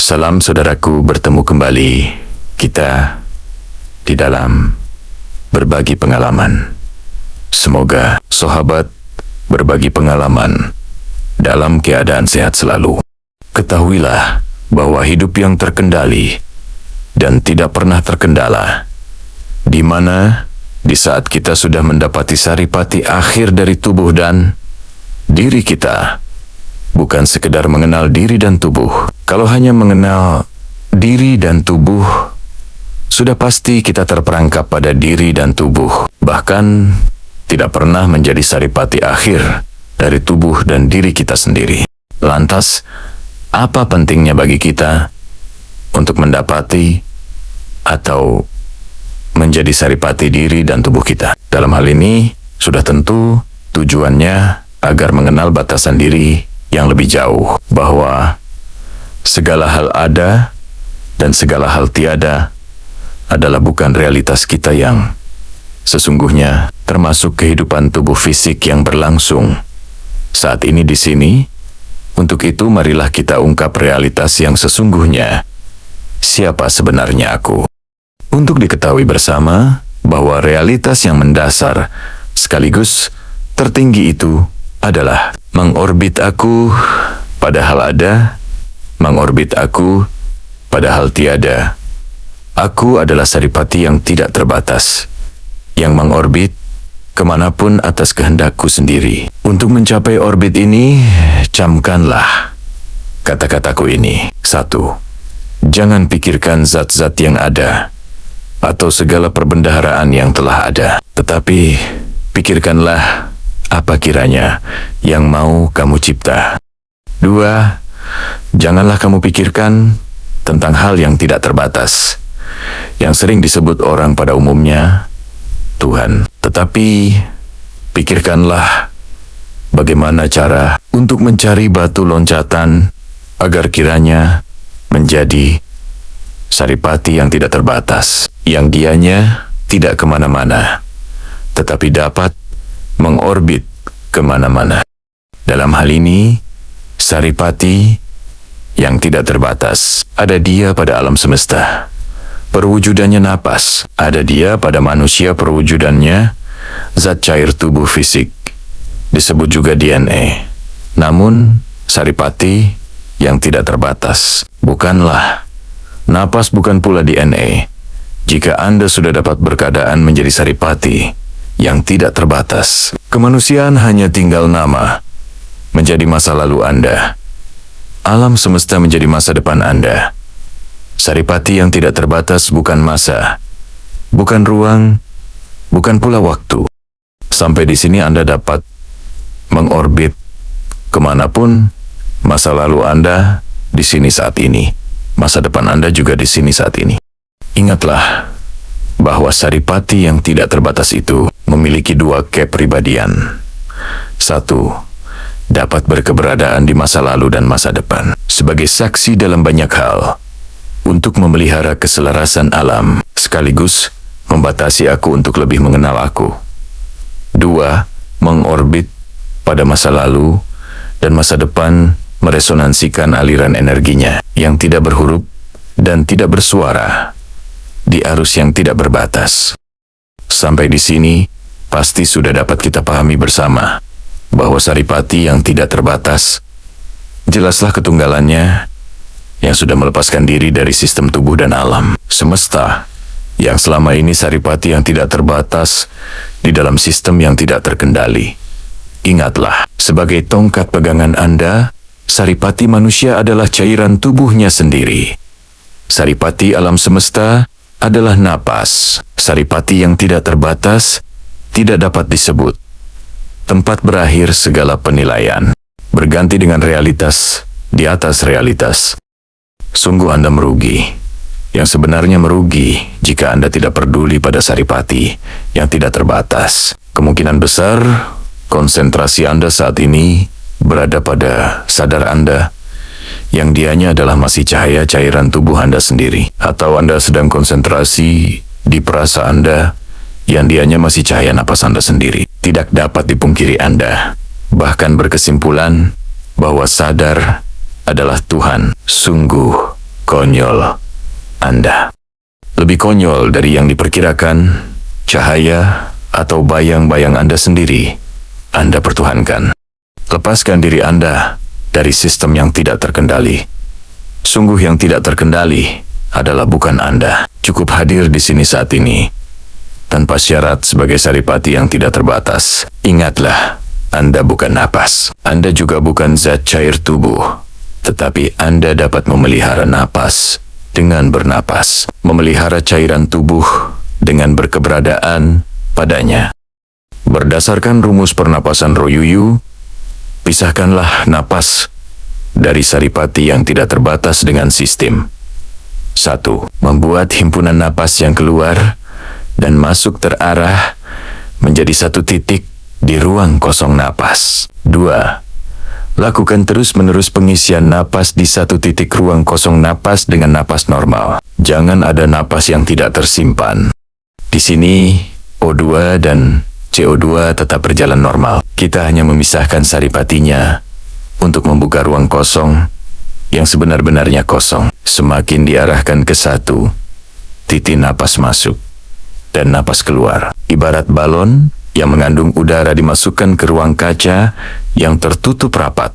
Salam saudaraku, bertemu kembali kita di dalam berbagi pengalaman. Semoga sahabat berbagi pengalaman dalam keadaan sehat selalu. Ketahuilah bahwa hidup yang terkendali dan tidak pernah terkendala, di mana di saat kita sudah mendapati saripati akhir dari tubuh dan diri kita, bukan sekedar mengenal diri dan tubuh. Kalau hanya mengenal diri dan tubuh, sudah pasti kita terperangkap pada diri dan tubuh, bahkan tidak pernah menjadi saripati akhir dari tubuh dan diri kita sendiri. Lantas, apa pentingnya bagi kita untuk mendapati atau menjadi saripati diri dan tubuh kita? Dalam hal ini, sudah tentu tujuannya agar mengenal batasan diri yang lebih jauh, bahwa segala hal ada dan segala hal tiada adalah bukan realitas kita yang sesungguhnya, termasuk kehidupan tubuh fisik yang berlangsung saat ini di sini. Untuk itu, marilah kita ungkap realitas yang sesungguhnya. Siapa sebenarnya aku? Untuk diketahui bersama bahwa realitas yang mendasar sekaligus tertinggi itu adalah mengorbit aku padahal ada, mengorbit aku padahal tiada. Aku adalah saripati yang tidak terbatas, yang mengorbit kemanapun atas kehendakku sendiri. Untuk mencapai orbit ini, camkanlah kata-kataku ini. 1. Jangan pikirkan zat-zat yang ada atau segala perbendaharaan yang telah ada, tetapi pikirkanlah apa kiranya yang mau kamu cipta. 2. Janganlah kamu pikirkan tentang hal yang tidak terbatas, yang sering disebut orang pada umumnya Tuhan. Tetapi pikirkanlah bagaimana cara untuk mencari batu loncatan agar kiranya menjadi saripati yang tidak terbatas, yang dianya tidak kemana-mana, tetapi dapat mengorbit kemana-mana. Dalam hal ini, saripati yang tidak terbatas, ada dia pada alam semesta. Perwujudannya napas, ada dia pada manusia perwujudannya zat cair tubuh fisik, disebut juga DNA. Namun, saripati yang tidak terbatas bukanlah napas, bukan pula DNA. Jika Anda sudah dapat berkeadaan menjadi saripati yang tidak terbatas, kemanusiaan hanya tinggal nama menjadi masa lalu Anda. Alam semesta menjadi masa depan Anda. Saripati yang tidak terbatas bukan masa, bukan ruang, bukan pula waktu. Sampai di sini Anda dapat mengorbit kemanapun. Masa lalu Anda di sini saat ini, masa depan Anda juga di sini saat ini. Ingatlah bahwa saripati yang tidak terbatas itu memiliki 2 kepribadian. 1. Dapat berkeberadaan di masa lalu dan masa depan sebagai saksi dalam banyak hal, untuk memelihara keselarasan alam, sekaligus membatasi aku untuk lebih mengenal aku. 2. Mengorbit pada masa lalu dan masa depan, meresonansikan aliran energinya yang tidak berhuruf dan tidak bersuara di arus yang tidak berbatas. Sampai di sini, pasti sudah dapat kita pahami bersama bahwa saripati yang tidak terbatas, jelaslah ketunggalannya yang sudah melepaskan diri dari sistem tubuh dan alam semesta, yang selama ini saripati yang tidak terbatas di dalam sistem yang tidak terkendali. Ingatlah, sebagai tongkat pegangan Anda, saripati manusia adalah cairan tubuhnya sendiri. Saripati alam semesta adalah napas. Saripati yang tidak terbatas tidak dapat disebut tempat berakhir segala penilaian, berganti dengan realitas di atas realitas. Sungguh Anda merugi, yang sebenarnya merugi jika Anda tidak peduli pada saripati yang tidak terbatas. Kemungkinan besar konsentrasi Anda saat ini berada pada sadar Anda, yang dianya adalah masih cahaya cairan tubuh Anda sendiri. Atau Anda sedang konsentrasi di perasa Anda, yang dianya masih cahaya napas Anda sendiri. Tidak dapat dipungkiri Anda bahkan berkesimpulan bahwa sadar adalah Tuhan. Sungguh Konyol Anda. Lebih konyol dari yang diperkirakan, cahaya atau bayang-bayang Anda sendiri, Anda pertuhankan. Lepaskan diri Anda dari sistem yang tidak terkendali. Sungguh yang tidak terkendali adalah bukan Anda. Cukup hadir di sini saat ini, tanpa syarat sebagai saripati yang tidak terbatas. Ingatlah, Anda bukan napas. Anda juga bukan zat cair tubuh. Tetapi Anda dapat memelihara napas dengan bernapas, memelihara cairan tubuh dengan berkeberadaan padanya. Berdasarkan rumus pernapasan Royuyu, pisahkanlah napas dari saripati yang tidak terbatas dengan sistem. 1. Membuat himpunan napas yang keluar dan masuk terarah menjadi satu titik di ruang kosong napas. 2. Lakukan terus-menerus pengisian napas di satu titik ruang kosong napas dengan napas normal. Jangan ada napas yang tidak tersimpan. Di sini, O2 dan CO2 tetap berjalan normal. Kita hanya memisahkan saripatinya untuk membuka ruang kosong yang sebenar-benarnya kosong. Semakin diarahkan ke satu, titik napas masuk dan napas keluar. Ibarat balon yang mengandung udara dimasukkan ke ruang kaca yang tertutup rapat.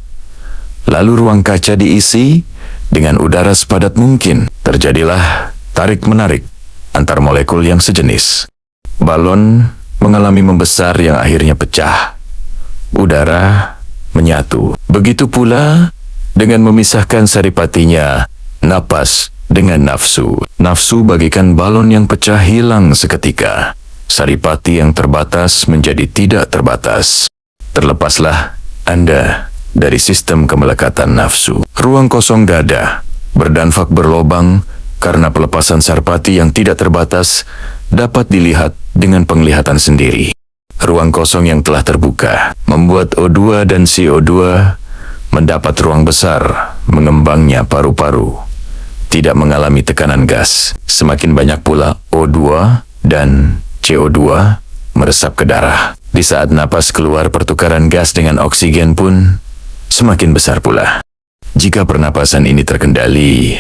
Lalu ruang kaca diisi dengan udara sepadat mungkin. Terjadilah tarik-menarik antar molekul yang sejenis. Balon mengalami membesar yang akhirnya pecah. Udara menyatu. Begitu pula dengan memisahkan saripatinya, napas dengan nafsu. Nafsu bagikan balon yang pecah hilang seketika. Saripati yang terbatas menjadi tidak terbatas. Terlepaslah Anda dari sistem kemelekatan nafsu. Ruang kosong dada berdanfak berlobang karena pelepasan saripati yang tidak terbatas dapat dilihat dengan penglihatan sendiri. Ruang kosong yang telah terbuka membuat O2 dan CO2 mendapat ruang besar, mengembangnya paru-paru. Tidak mengalami tekanan gas. Semakin banyak pula O2 dan CO2 meresap ke darah. Di saat napas keluar, pertukaran gas dengan oksigen pun semakin besar pula. Jika pernapasan ini terkendali,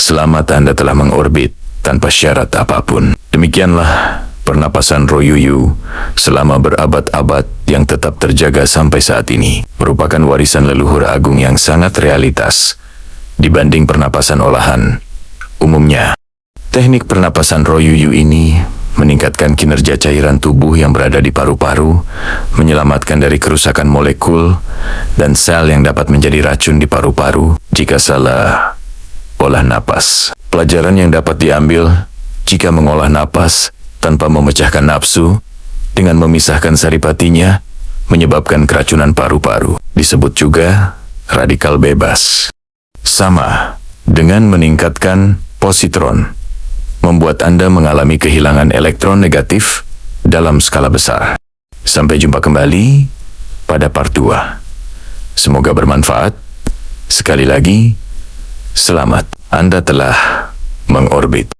selamat Anda telah mengorbit tanpa syarat apapun. Demikianlah pernapasan Royuyu selama berabad-abad yang tetap terjaga sampai saat ini. Merupakan warisan leluhur agung yang sangat realitas dibanding pernapasan olahan umumnya. Teknik pernapasan Royuyu ini meningkatkan kinerja cairan tubuh yang berada di paru-paru, menyelamatkan dari kerusakan molekul dan sel yang dapat menjadi racun di paru-paru jika salah olah napas. Pelajaran yang dapat diambil jika mengolah napas tanpa memecahkan nafsu dengan memisahkan saripatinya menyebabkan keracunan paru-paru. Disebut juga radikal bebas. Sama dengan meningkatkan positron, membuat Anda mengalami kehilangan elektron negatif dalam skala besar. Sampai jumpa kembali pada part 2. Semoga bermanfaat. Sekali lagi, selamat. Anda telah mengorbit.